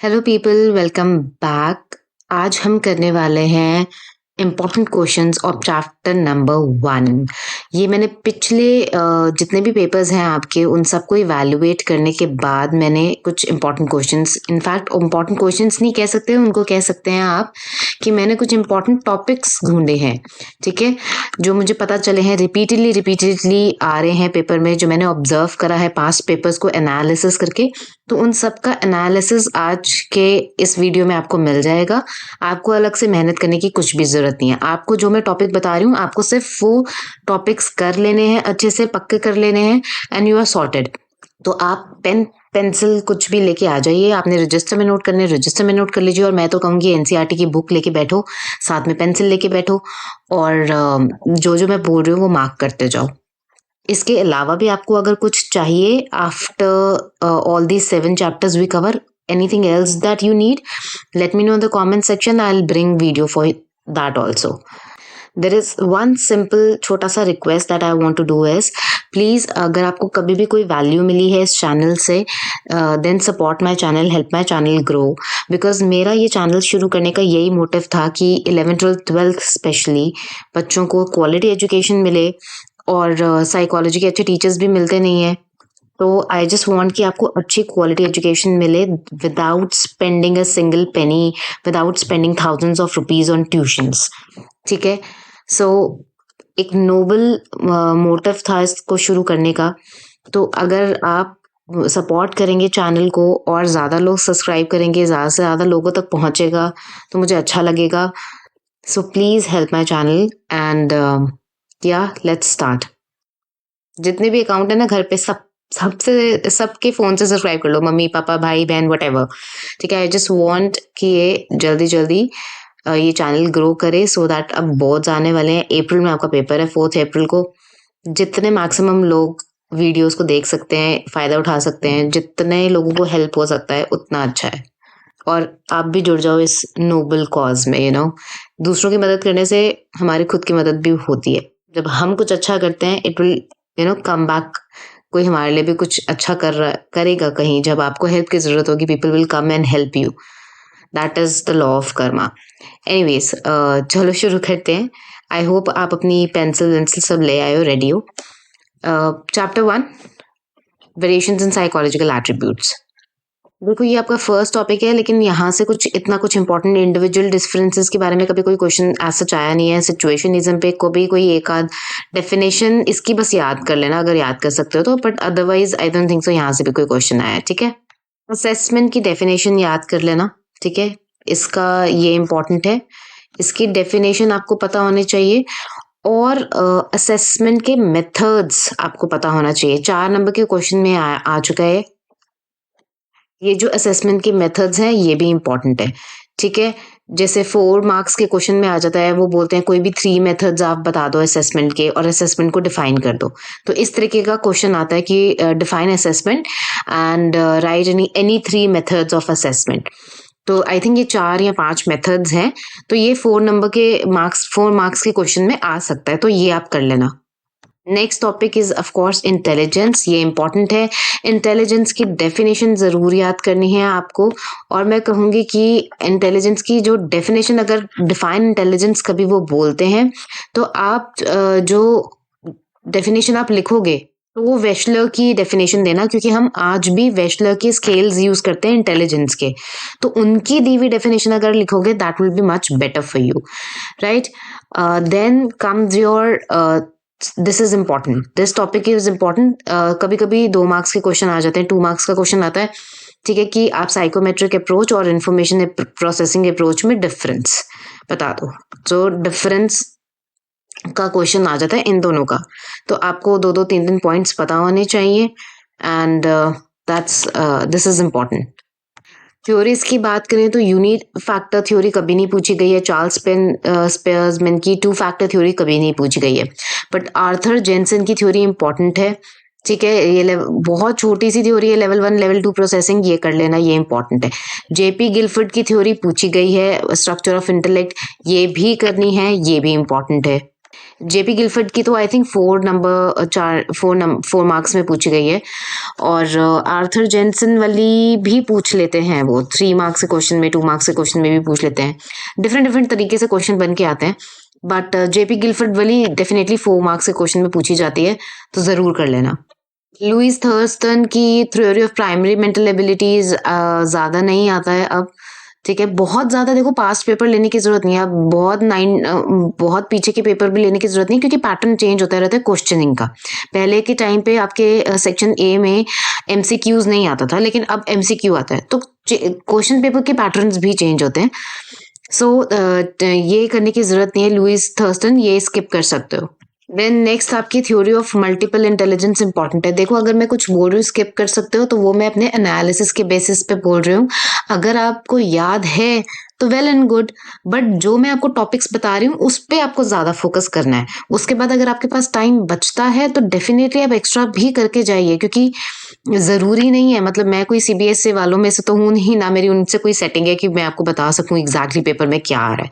Hello people, welcome back. आज हम करने वाले हैं important questions of chapter number 1। ये मैंने पिछले जितने भी पेपर्स हैं आपके उन सबको इवैल्यूएट करने के बाद मैंने कुछ important questions, in fact important questions नहीं कह सकते, उनको कह सकते हैं आप कि मैंने कुछ इम्पॉर्टेंट टॉपिक्स ढूंढे हैं, ठीक है, जो मुझे पता चले हैं रिपीटेडली आ रहे हैं पेपर में, जो मैंने ऑब्जर्व करा है पास्ट पेपर्स को एनालिसिस करके। तो उन सब का एनालिसिस आज के इस वीडियो में आपको मिल जाएगा। आपको अलग से मेहनत करने की कुछ भी जरूरत नहीं है। आपको जो मैं टॉपिक बता रही हूँ, आपको सिर्फ वो टॉपिक्स कर लेने हैं, अच्छे से पक्के कर लेने हैं, एंड यू आर सॉर्टेड। तो आप पेन पेंसिल कुछ भी लेके आ जाइए। आपने रजिस्टर में नोट करने, रजिस्टर में नोट कर लीजिए, और मैं तो कहूँगी एनसीईआरटी की बुक लेके बैठो, साथ में पेंसिल लेके बैठो, और जो जो मैं बोल रही हूँ वो मार्क करते जाओ। इसके अलावा भी आपको अगर कुछ चाहिए after all these 7 chapters we cover, anything else that you need, let me know in the comment section. I'll bring video for that also. There is one simple छोटा सा request that I want to do is, please अगर आपको कभी भी कोई value मिली है इस channel से, then support my channel, help my channel grow. Because मेरा ये चैनल शुरू करने का यही मोटिव था कि 11th 12th 12th स्पेशली बच्चों को क्वालिटी एजुकेशन मिले, और साइकोलॉजी के अच्छे टीचर्स भी मिलते नहीं हैं। तो आई जस्ट वांट कि आपको अच्छी क्वालिटी एजुकेशन मिले without spending a single penny, without spending thousands of rupees on tuitions, ठीक है। सो एक नोबल मोटिव था इसको शुरू करने का। तो अगर आप सपोर्ट करेंगे चैनल को और ज़्यादा लोग सब्सक्राइब करेंगे, ज़्यादा से ज़्यादा लोगों तक पहुँचेगा, तो मुझे अच्छा लगेगा। So please help my channel and या लेट्स स्टार्ट। जितने भी अकाउंट है ना घर पे, सबके फोन से सब्सक्राइब कर लो, मम्मी पापा भाई बहन वट एवर, ठीक है। आई जस्ट वॉन्ट कि ये जल्दी जल्दी ये चैनल ग्रो करे, सो दैट अब बोर्ड्स आने वाले हैं। अप्रैल में आपका पेपर है, 4 अप्रैल को। जितने मैक्सिमम लोग वीडियोस को देख सकते हैं, फायदा उठा सकते हैं, जितने लोगों को हेल्प हो सकता है उतना अच्छा है। और आप भी जुड़ जाओ इस नोबल कॉज में, दूसरों की मदद करने से हमारी खुद की मदद भी होती है। जब हम कुछ अच्छा करते हैं, इट विल कम बैक। कोई हमारे लिए भी कुछ अच्छा करेगा कहीं, जब आपको हेल्प की जरूरत होगी, people will come and help you. That is the law of Karma. Anyways, चलो शुरू करते हैं। आई होप आप अपनी पेंसिल वेंसिल सब ले आए हो, रेडी हो। Chapter 1, variations in psychological attributes. देखो, ये आपका फर्स्ट टॉपिक है, लेकिन यहाँ से कुछ इंपॉर्टेंट इंडिविजुअल डिफरेंसेस के बारे में कभी कोई क्वेश्चन ऐसा आया नहीं है। सिचुएशनिज्म पे कभी कोई एक आध डेफिनेशन इसकी बस याद कर लेना, अगर याद कर सकते हो तो, but otherwise I don't think so यहाँ से भी कोई क्वेश्चन आया है, ठीक है। असेसमेंट की डेफिनेशन याद कर लेना, ठीक है, इसका ये इंपॉर्टेंट है। इसकी डेफिनेशन आपको पता होनी चाहिए, और असेसमेंट के मेथड्स आपको पता होना चाहिए। 4 नंबर के क्वेश्चन में आ चुका है। ये जो असेसमेंट के मेथड्स हैं ये भी इंपॉर्टेंट है, ठीक है। जैसे 4 मार्क्स के क्वेश्चन में आ जाता है, वो बोलते हैं कोई भी 3 मेथड्स आप बता दो असेसमेंट के, और असेसमेंट को डिफाइन कर दो। तो इस तरीके का क्वेश्चन आता है कि define assessment and right any 3 methods of assessment. तो आई थिंक ये 4 या 5 मेथड्स हैं। तो ये 4 नंबर के 4 मार्क्स के क्वेश्चन में आ सकता है, तो ये आप कर लेना। Next topic is of course intelligence. ये इंपॉर्टेंट है। इंटेलिजेंस की डेफिनेशन जरूर याद करनी है आपको, और मैं कहूँगी कि इंटेलिजेंस की जो डेफिनेशन, अगर डिफाइन इंटेलिजेंस कभी वो बोलते हैं, तो आप जो डेफिनेशन आप लिखोगे तो वो वेशलर की डेफिनेशन देना, क्योंकि हम आज भी वेशलर के स्केल्स यूज करते हैं इंटेलिजेंस के। तो उनकी दी हुई डेफिनेशन अगर लिखोगे, that will be much better for you, right. Then comes your this is important, this topic is important. कभी कभी 2 मार्क्स के क्वेश्चन आ जाते हैं, 2 मार्क्स का क्वेश्चन आता है, ठीक है, कि आप साइकोमेट्रिक अप्रोच और इंफॉर्मेशन प्रोसेसिंग अप्रोच में डिफरेंस बता दो। जो डिफरेंस का क्वेश्चन आ जाता है इन दोनों का, तो आपको 2-2 3-3 पॉइंट्स पता होने चाहिए, and that's this is important. Theories की बात करें तो यूनिट फैक्टर थ्योरी कभी नहीं पूछी गई है। चार्ल्स स्पेयर्समैन की 2 फैक्टर थ्योरी कभी नहीं पूछी गई है, बट आर्थर जेनसन की थ्योरी इंपॉर्टेंट है, ठीक है। ये बहुत छोटी सी थ्योरी है, लेवल 1 लेवल 2 प्रोसेसिंग, ये कर लेना, ये इंपॉर्टेंट है। जेपी गिलफोर्ड की थ्योरी पूछी गई है, स्ट्रक्चर ऑफ इंटेलेक्ट, ये भी करनी है, ये भी इंपॉर्टेंट है। जेपी गिलफर्ड की तो आई थिंक 4 मार्क्स में पूछी गई है, और आर्थर जेनसन वाली भी पूछ लेते हैं, वो 3 मार्क्स के क्वेश्चन में, 2 मार्क्स के क्वेश्चन में भी पूछ लेते हैं। डिफरेंट डिफरेंट तरीके से क्वेश्चन बन के आते हैं, बट जेपी गिलफर्ड वाली डेफिनेटली 4 मार्क्स के क्वेश्चन में पूछी जाती है, तो जरूर कर लेना। लुइस थर्स्टन की theory of primary mental abilities ज्यादा नहीं आता है अब, ठीक है। बहुत ज्यादा देखो पास्ट पेपर लेने की जरूरत नहीं है, अब बहुत पीछे के पेपर भी लेने की जरूरत नहीं, क्योंकि पैटर्न चेंज होता रहता है क्वेश्चनिंग का। पहले के टाइम पे आपके सेक्शन ए में एमसीक्यूज नहीं आता था, लेकिन अब एमसीक्यू आता है, तो क्वेश्चन पेपर के पैटर्न्स भी चेंज होते हैं। सो ये करने की जरूरत नहीं है, लुइस थर्स्टन ये स्किप कर सकते हो। देन नेक्स्ट आपकी theory of multiple intelligence important है। देखो अगर मैं कुछ बोल रही हूँ स्किप कर सकते हो, तो वो मैं अपने एनालिसिस के बेसिस पे बोल रही हूँ। अगर आपको याद है तो वेल एंड गुड, बट जो मैं आपको टॉपिक्स बता रही हूँ उस पे आपको ज्यादा फोकस करना है। उसके बाद अगर आपके पास टाइम बचता है तो डेफिनेटली आप एक्स्ट्रा भी करके जाइए, क्योंकि जरूरी नहीं है, मतलब मैं कोई सीबीएसई वालों में से तो हूं नहीं ना, मेरी उनसे कोई सेटिंग है कि मैं आपको बता सकूं एग्जैक्टली पेपर में क्या आ रहा है,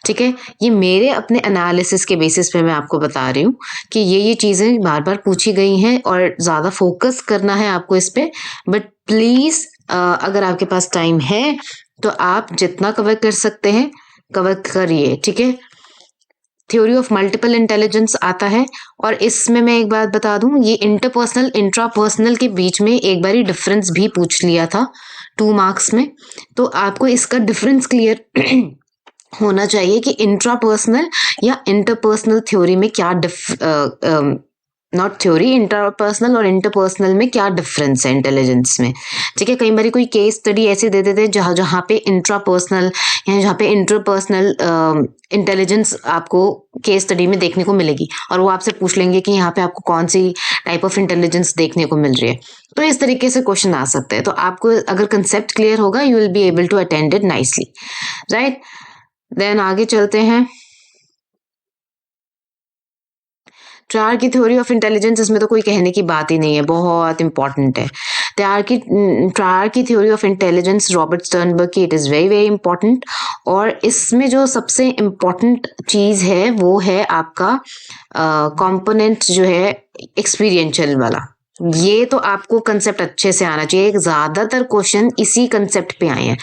ठीक है। ये मेरे अपने एनालिसिस के बेसिस पे मैं आपको बता रही हूँ कि ये चीजें बार बार पूछी गई हैं और ज्यादा फोकस करना है आपको इस पे। बट प्लीज अगर आपके पास टाइम है तो आप जितना कवर कर सकते हैं कवर करिए, ठीक है। थ्योरी ऑफ मल्टीपल इंटेलिजेंस आता है, और इसमें मैं एक बात बता दूं, ये इंटरपर्सनल इंट्रापर्सनल के बीच में एक बार डिफरेंस भी पूछ लिया था 2 मार्क्स में, तो आपको इसका डिफरेंस क्लियर होना चाहिए कि इंट्रापर्सनल या इंटरपर्सनल थ्योरी में क्या नॉट थ्योरी, इंटरपर्सनल और इंटरपर्सनल में क्या डिफरेंस है इंटेलिजेंस में, ठीक है। कई बार कोई केस स्टडी ऐसे दे देते हैं जहाँ पे इंट्रापर्सनल या जहाँ पे इंटरपर्सनल इंटेलिजेंस आपको केस स्टडी में देखने को मिलेगी, और वो आपसे पूछ लेंगे कि यहाँ पे आपको कौन सी टाइप ऑफ इंटेलिजेंस देखने को मिल रही है। तो इस तरीके से क्वेश्चन आ सकते हैं, तो आपको अगर कंसेप्ट क्लियर होगा you will be able to attend it nicely, right. Then आगे चलते हैं। ट्रायर की थ्योरी ऑफ इंटेलिजेंस, इसमें तो कोई कहने की बात ही नहीं है, बहुत इंपॉर्टेंट है। ट्रायर की theory of intelligence Robert Sternberg की, it is very very important. और इसमें जो सबसे इम्पॉर्टेंट चीज़ है वो है आपका कंपोनेंट जो है एक्सपीरियंशियल वाला। ये तो आपको कंसेप्ट अच्छे से आना चाहिए। ज्यादातर क्वेश्चन इसी कंसेप्ट पे आए हैं,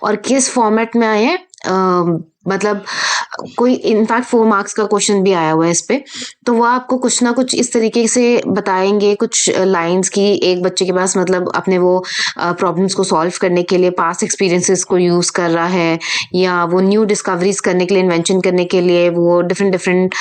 और किस फॉर्मेट में आए हैं, मतलब कोई इनफैक्ट 4 मार्क्स का क्वेश्चन भी आया हुआ है इस पे, तो वो आपको कुछ ना कुछ इस तरीके से बताएंगे, कुछ लाइंस की, एक बच्चे के पास मतलब अपने वो प्रॉब्लम्स को सॉल्व करने के लिए पास्ट एक्सपीरियंसेस को यूज कर रहा है, या वो न्यू डिस्कवरीज करने के लिए, इन्वेंशन करने के लिए वो डिफरेंट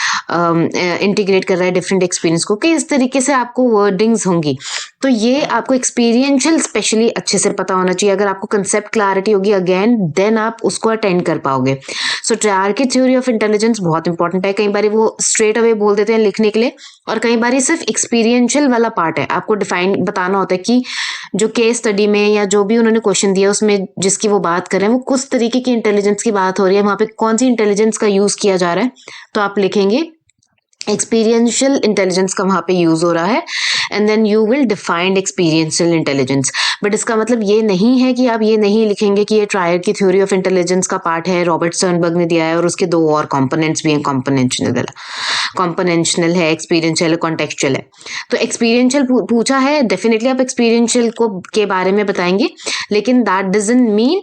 इंटीग्रेट कर रहा है डिफरेंट एक्सपीरियंस को, कि इस तरीके से आपको वर्डिंग्स होंगी। तो ये आपको एक्सपीरियंशियल स्पेशली अच्छे से पता होना चाहिए। अगर आपको कंसेप्ट क्लैरिटी होगी अगेन, देन आप उसको अटेंड कर पाओगे। सो ट्रायर की थ्योरी ऑफ इंटेलिजेंस बहुत इंपॉर्टेंट है। कई बार वो स्ट्रेट अवे बोल देते हैं लिखने के लिए, और कई बार सिर्फ एक्सपीरियंशियल वाला पार्ट है, आपको डिफाइन बताना होता है कि जो केस स्टडी में या जो भी उन्होंने क्वेश्चन दिया उसमें जिसकी वो बात कर रहे हैं वो किस तरीके की इंटेलिजेंस की बात हो रही है, वहां पे कौन सी इंटेलिजेंस का यूज किया जा रहा है, तो आप लिखेंगे एक्सपीरियंशियल इंटेलिजेंस का वहां पे यूज हो रहा है, and then you will defined experiential intelligence. But इसका मतलब ये नहीं है कि आप ये नहीं लिखेंगे कि ये ट्रायर की थ्योरी ऑफ इंटेलिजेंस का पार्ट है, रॉबर्ट स्टर्नबर्ग ने दिया है, और उसके 2 और कंपोनेंट्स भी हैं, कॉम्पोनेंशनल है, एक्सपीरियंशियल है, कॉन्टेक्चुअल है। तो एक्सपीरियंशियल पूछा है, डेफिनेटली आप एक्सपीरियंशियल को के बारे में बताएंगे, लेकिन दैट डजंट मीन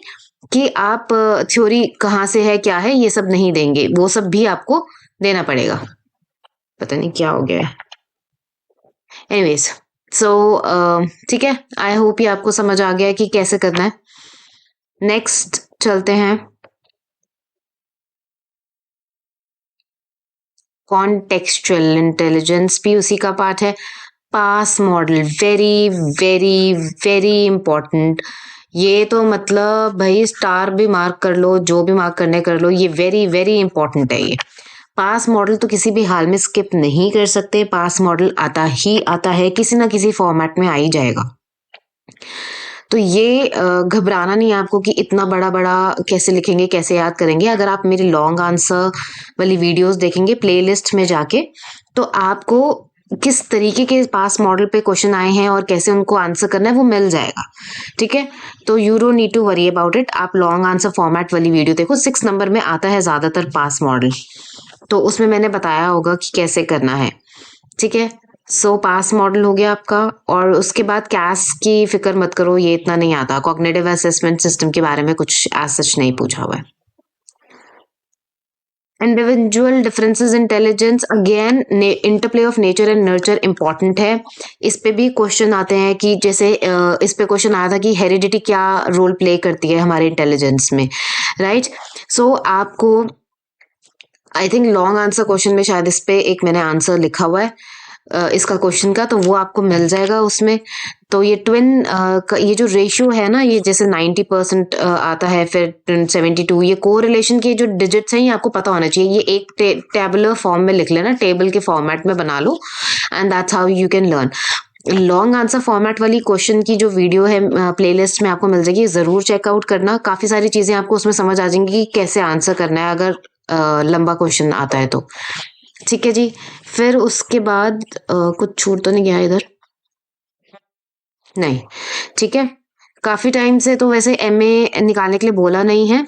कि आप थ्योरी कहाँ से है क्या है ये सब नहीं देंगे, वो सब भी आपको देना पड़ेगा। पता नहीं क्या हो गया है। एनीवेज, सो ठीक है, आई होप ये आपको समझ आ गया है कि कैसे करना है। नेक्स्ट चलते हैं, कॉन्टेक्चुअल इंटेलिजेंस भी उसी का पार्ट है। PASS model, very very very important. ये तो मतलब भाई स्टार भी मार्क कर लो, जो भी मार्क करने कर लो, ये वेरी वेरी इंपॉर्टेंट है। ये पास मॉडल तो किसी भी हाल में स्किप नहीं कर सकते, पास मॉडल आता ही आता है, किसी ना किसी फॉर्मेट में आ ही जाएगा। तो ये घबराना नहीं है आपको कि इतना बड़ा बड़ा कैसे लिखेंगे, कैसे याद करेंगे। अगर आप मेरी लॉन्ग आंसर वाली वीडियोस देखेंगे प्लेलिस्ट में जाके, तो आपको किस तरीके के पास मॉडल पे क्वेश्चन आए हैं और कैसे उनको आंसर करना है वो मिल जाएगा, ठीक है। तो you don't need to worry about it. आप लॉन्ग आंसर फॉर्मेट वाली वीडियो देखो, 6 नंबर में आता है ज्यादातर पास मॉडल। तो उसमें मैंने बताया होगा कि कैसे करना है, ठीक है। सो पास मॉडल हो गया आपका, और उसके बाद कैस की फिक्र मत करो, ये इतना नहीं आता। कॉग्निटिव असेसमेंट सिस्टम के बारे में कुछ एज सच नहीं पूछा हुआ है। Individual differences intelligence, again interplay of nature and nurture important है। इस पे भी क्वेश्चन आते हैं कि जैसे इस पे क्वेश्चन आया था कि हेरिडिटी क्या रोल प्ले करती है हमारे इंटेलिजेंस में, राइट। सो आपको I think long answer question में शायद इस पे एक मैंने आंसर लिखा हुआ है इसका क्वेश्चन का, तो वो आपको मिल जाएगा उसमें। तो ये ट्विन ये जो रेशियो है ना, ये जैसे 90% आता है, फिर 72, ये कोरिलेशन के जो डिजिट्स हैं ये आपको पता होना चाहिए। ये एक टेबुलर फॉर्म में लिख लेना, टेबल के फॉर्मेट में बना लो, and that's how you can learn. Long answer format वाली क्वेश्चन की जो वीडियो है प्लेलिस्ट में आपको मिल जाएगी, जरूर चेकआउट करना। काफी सारी चीजें आपको उसमें समझ आ जाएंगी कि कैसे आंसर करना है अगर लंबा क्वेश्चन आता है तो, ठीक है जी। फिर उसके बाद कुछ छूट तो नहीं गया इधर? नहीं, ठीक है। काफी टाइम से तो वैसे एमए निकालने के लिए बोला नहीं है,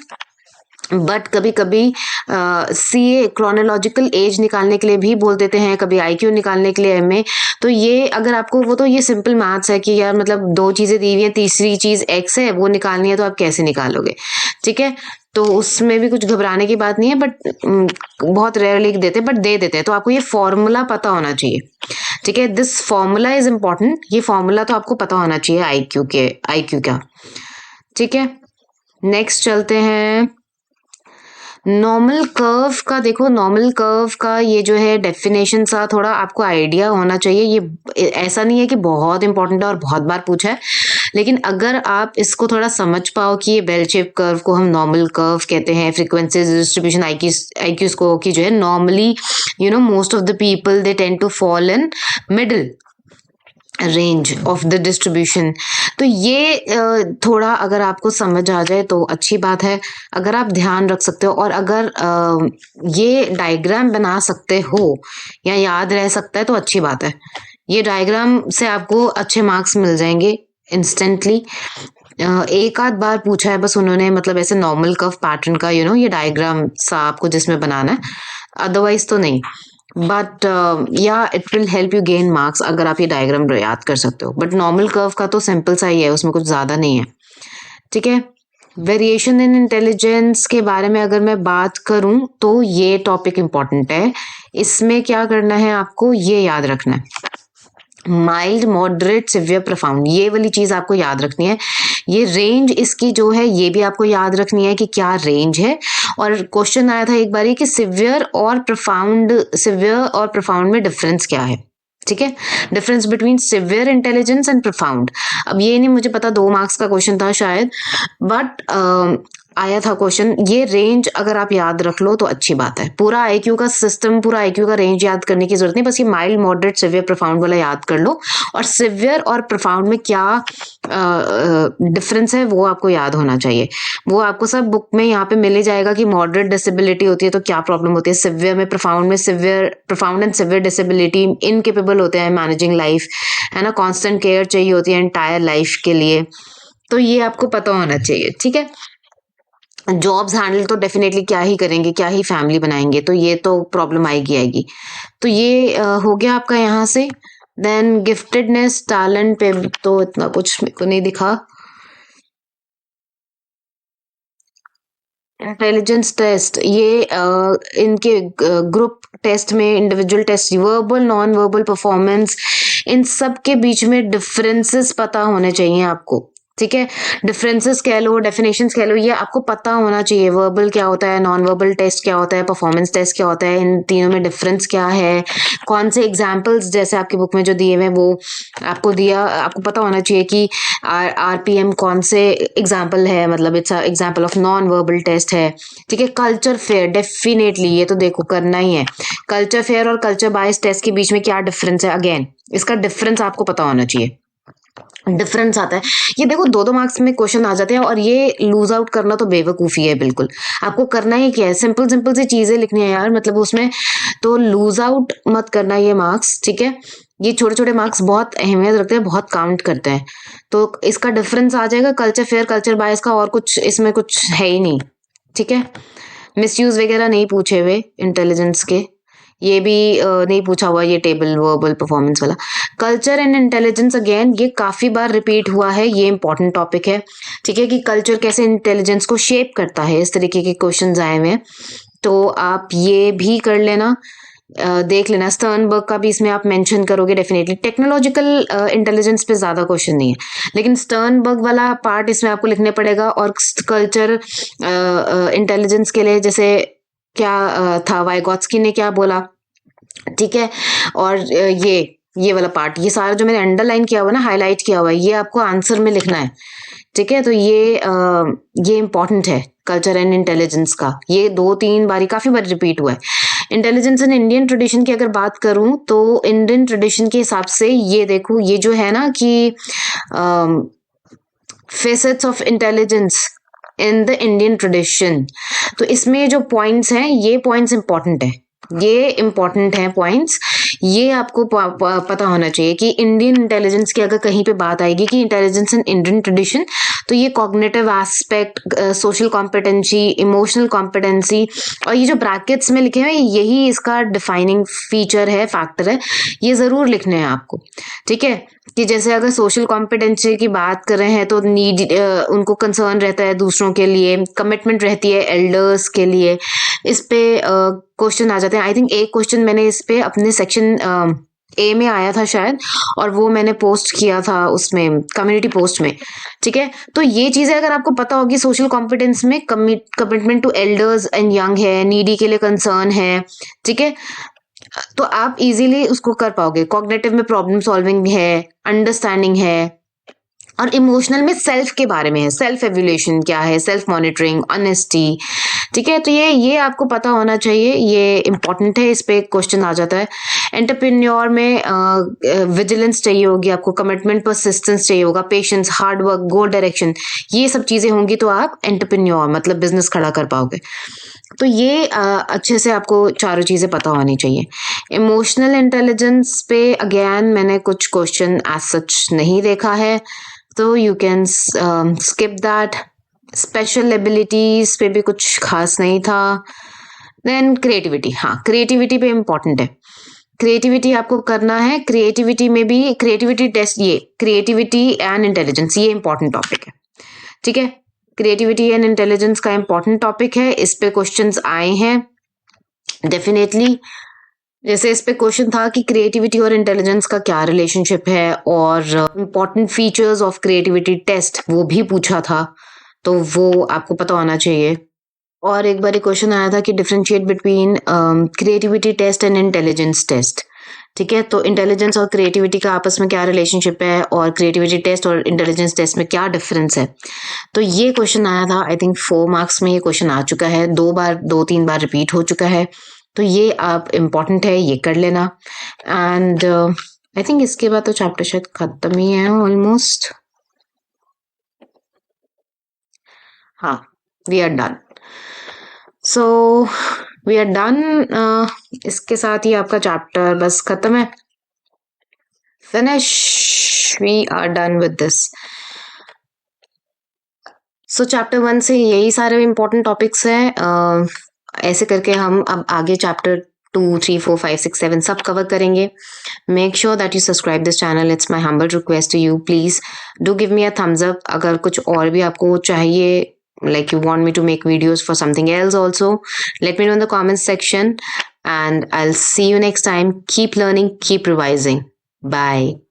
बट कभी कभी सीए क्रोनोलॉजिकल एज निकालने के लिए भी बोल देते हैं, कभी आईक्यू निकालने के लिए एमए। तो ये अगर आपको, वो तो ये सिंपल मैथ्स है कि यार मतलब दो चीजें दी हुई हैं, तीसरी चीज एक्स है, वो निकालनी है तो आप कैसे निकालोगे, ठीक है। तो उसमें भी कुछ घबराने की बात नहीं है, बट बहुत रेयरली देते हैं, बट दे देते हैं। तो आपको ये फॉर्मूला पता होना चाहिए, ठीक है। दिस फॉर्मूला इज इम्पोर्टेंट, ये फॉर्मूला तो आपको पता होना चाहिए आईक्यू का, ठीक है। नेक्स्ट चलते हैं नॉर्मल कर्व का। देखो नॉर्मल कर्व का ये जो है डेफिनेशन सा थोड़ा आपको आइडिया होना चाहिए। ये ऐसा नहीं है कि बहुत इंपॉर्टेंट है और बहुत बार पूछा है, लेकिन अगर आप इसको थोड़ा समझ पाओ कि ये बेल शेप कर्व को हम नॉर्मल कर्व कहते हैं, फ्रीक्वेंसी डिस्ट्रीब्यूशन आईक्यूज को कि जो है normally most of the people they tend to fall in middle range of the distribution. तो ये थोड़ा अगर आपको समझ आ जाए तो अच्छी बात है। अगर आप ध्यान रख सकते हो और अगर ये डायग्राम बना सकते हो या याद रह सकता है तो अच्छी बात है। ये डायग्राम से आपको अच्छे मार्क्स मिल जाएंगे इंस्टेंटली। एक आध बार पूछा है बस उन्होंने, मतलब ऐसे नॉर्मल कर्व पैटर्न का ये डायग्राम सा आपको जिसमें बनाना है, अदरवाइज तो नहीं। बट या it will help you gain marks अगर आप ये डायग्राम याद कर सकते हो। बट नॉर्मल कर्व का तो सिंपल सा ही है, उसमें कुछ ज्यादा नहीं है, ठीक है। वेरिएशन इन इंटेलिजेंस के बारे में अगर मैं बात करूं तो ये टॉपिक इंपॉर्टेंट है। इसमें क्या करना है आपको ये याद रखना है, माइल्ड मॉडरेट सिवियर प्रोफाउंड, ये वाली चीज आपको याद रखनी है। ये रेंज इसकी जो है ये भी आपको याद रखनी है कि क्या रेंज है। और क्वेश्चन आया था एक बार कि सिवियर और प्रोफाउंड में डिफरेंस क्या है, ठीक है। Difference between severe intelligence and profound. अब ये नहीं मुझे पता, 2 मार्क्स का क्वेश्चन था शायद, बट आया था क्वेश्चन। ये रेंज अगर आप याद रख लो तो अच्छी बात है। पूरा आईक्यू का सिस्टम, पूरा आईक्यू का रेंज याद करने की जरूरत नहीं, बस ये माइल्ड मॉडरेट सिवियर प्रोफाउंड वाला याद कर लो। और सिवियर और प्रोफाउंड में क्या डिफरेंस है वो आपको याद होना चाहिए। वो आपको सब बुक में यहाँ पे मिल ही जाएगा कि मॉडरेट डिसेबिलिटी होती है तो क्या प्रॉब्लम होती है सिवियर में, profound and severe disability incapable होते हैं मैनेजिंग लाइफ, है ना, कांस्टेंट केयर चाहिए होती है एंटायर लाइफ के लिए। तो ये आपको पता होना चाहिए, ठीक है। जॉब्स हैंडल तो डेफिनेटली क्या ही करेंगे, क्या ही फैमिली बनाएंगे, तो ये तो प्रॉब्लम आएगी। तो ये हो गया आपका यहाँ से। देन गिफ्टेडनेस टैलेंट पे तो इतना कुछ मेरे को नहीं दिखा। इंटेलिजेंस टेस्ट, ये इनके ग्रुप टेस्ट में, individual test, verbal non verbal performance, इन सब के बीच में डिफरेंसेस पता होने चाहिए आपको, ठीक है। डिफरेंसेस कह लो, डेफिनेशंस कह लो, ये आपको पता होना चाहिए। वर्बल क्या होता है, नॉन वर्बल टेस्ट क्या होता है, परफॉर्मेंस टेस्ट क्या होता है, इन तीनों में डिफरेंस क्या है, कौन से एग्जाम्पल्स जैसे आपकी बुक में जो दिए हुए वो आपको दिया, आपको पता होना चाहिए कि आरपीएम कौन से एग्जाम्पल है, मतलब it's example of non verbal test है, ठीक है। कल्चर फेयर, डेफिनेटली ये तो देखो करना ही है। कल्चर फेयर और कल्चर बायस टेस्ट के बीच में क्या डिफरेंस है, अगेन इसका डिफरेंस आपको पता होना चाहिए। डिफरेंस आता है, ये देखो 2-2 मार्क्स में क्वेश्चन आ जाते हैं और ये लूज आउट करना तो बेवकूफ़ी है बिल्कुल। आपको करना ही क्या है, सिंपल सिंपल सी चीजें लिखनी है यार, मतलब उसमें तो लूज आउट मत करना ये मार्क्स, ठीक है। ये छोटे छोटे मार्क्स बहुत अहमियत रखते हैं, बहुत काउंट करते हैं। तो इसका डिफरेंस आ जाएगा कल्चर फेयर कल्चर बायस का, और कुछ इसमें कुछ है ही नहीं, ठीक है। मिसयूज वगैरह नहीं पूछे हुए इंटेलिजेंस के, ये भी नहीं पूछा हुआ ये टेबल वर्बल परफॉर्मेंस वाला। कल्चर एंड इंटेलिजेंस अगेन ये काफी बार रिपीट हुआ है, ये इंपॉर्टेंट टॉपिक है, ठीक है, कि कल्चर कैसे इंटेलिजेंस को शेप करता है, इस तरीके के क्वेश्चंस आए हुए हैं, तो आप ये भी कर लेना, देख लेना। स्टर्नबर्ग का भी इसमें आप मेंशन करोगे डेफिनेटली। टेक्नोलॉजिकल इंटेलिजेंस पे ज्यादा क्वेश्चन नहीं है, लेकिन स्टर्नबर्ग वाला पार्ट इसमें आपको लिखने पड़ेगा। और कल्चर इंटेलिजेंस के लिए जैसे क्या था, वाइगॉत्स्की ने क्या बोला, ठीक है, और ये वाला पार्ट, ये सारा जो मैंने अंडरलाइन किया हुआ ना, हाईलाइट किया हुआ है, ये आपको आंसर में लिखना है, ठीक है। तो ये इंपॉर्टेंट है कल्चर एंड इंटेलिजेंस का, ये 2-3 बारी काफी बार रिपीट हुआ है। इंटेलिजेंस एंड इंडियन ट्रेडिशन की अगर बात करूं तो इंडियन ट्रेडिशन के हिसाब से ये देखो, ये जो है ना कि facets of intelligence in the Indian tradition, तो इसमें जो पॉइंट्स हैं ये पॉइंट्स इंपॉर्टेंट है, ये इंपॉर्टेंट है पॉइंट्स, ये आपको पता होना चाहिए कि इंडियन इंटेलिजेंस की अगर कहीं पे बात आएगी कि इंटेलिजेंस इन इंडियन ट्रेडिशन, तो ये cognitive aspect, social competency, emotional competency, और ये जो ब्रैकेट्स में लिखे हुए हैं यही इसका डिफाइनिंग फीचर है, फैक्टर है, ये जरूर लिखने हैं आपको, ठीक है। कि जैसे अगर सोशल कॉम्पिटेंसी की बात कर रहे हैं तो नीड, उनको कंसर्न रहता है दूसरों के लिए, कमिटमेंट रहती है एल्डर्स के लिए, इस पे क्वेश्चन आ जाते हैं। आई थिंक एक क्वेश्चन मैंने इस पे अपने सेक्शन ए में आया था शायद, और वो मैंने पोस्ट किया था उसमें कम्युनिटी पोस्ट में, ठीक है। तो ये चीजें अगर आपको पता होगी, सोशल कॉम्पिटेंस में commitment to elders and young है, नीडी के लिए कंसर्न है, ठीक है, तो आप इजीली उसको कर पाओगे। कॉग्निटिव में प्रॉब्लम सॉल्विंग है, अंडरस्टैंडिंग है, और इमोशनल में सेल्फ के बारे में है, सेल्फ एवल्यूएशन क्या है, सेल्फ मॉनिटरिंग, ऑनेस्टी, ठीक है। तो ये आपको पता होना चाहिए, ये इंपॉर्टेंट है, इस पे क्वेश्चन आ जाता है। एंटरप्रेन्योर में विजिलेंस चाहिए होगी आपको, कमिटमेंट, परसिस्टेंस चाहिए होगा, पेशेंस, हार्ड वर्क, गोल डायरेक्शन, ये सब चीजें होंगी तो आप एंटरप्रेन्योर मतलब बिजनेस खड़ा कर पाओगे। तो ये अच्छे से आपको चारों चीजें पता होनी चाहिए। इमोशनल इंटेलिजेंस पे अगेन मैंने कुछ क्वेश्चन एज सच नहीं देखा है, तो you can skip that. Special abilities पे भी कुछ खास नहीं था। देन क्रिएटिविटी, हाँ क्रिएटिविटी पे इम्पोर्टेंट है, क्रिएटिविटी आपको करना है। क्रिएटिविटी में भी क्रिएटिविटी टेस्ट, ये क्रिएटिविटी एंड इंटेलिजेंस ये इंपॉर्टेंट टॉपिक है, ठीक है। क्रिएटिविटी एंड इंटेलिजेंस का इंपॉर्टेंट टॉपिक है, इस पे क्वेश्चंस आए हैं डेफिनेटली। जैसे इस पे क्वेश्चन था कि क्रिएटिविटी और इंटेलिजेंस का क्या रिलेशनशिप है, और important features of creativity test वो भी पूछा था, तो वो आपको पता होना चाहिए। और एक बार क्वेश्चन आया था कि differentiate between creativity test and intelligence test, ठीक है। तो इंटेलिजेंस और क्रिएटिविटी का आपस में क्या रिलेशनशिप है, और क्रिएटिविटी टेस्ट और इंटेलिजेंस टेस्ट में क्या डिफरेंस है, तो ये क्वेश्चन आया था। आई थिंक 4 मार्क्स में ये क्वेश्चन आ चुका है, 2-3 बार रिपीट हो चुका है, तो ये आप इम्पोर्टेंट है, ये कर लेना। एंड आई थिंक इसके बाद तो चैप्टर शायद खत्म ही है ऑलमोस्ट। हाँ, we are done, so we are done. इसके साथ ही आपका चैप्टर बस खत्म है, finish, we are done with this. So chapter 1 से यही सारे इंपॉर्टेंट टॉपिक्स हैं। ऐसे करके हम अब आगे चैप्टर 2, 3, 4, 5, 6, 7 सब कवर करेंगे। Make sure that you subscribe this channel, it's my humble request to you. Please do give me a thumbs up अगर कुछ और भी आपको चाहिए, like you want me to make videos for something else also, let me know in the comments section, and I'll see you next time. Keep learning, keep revising. Bye.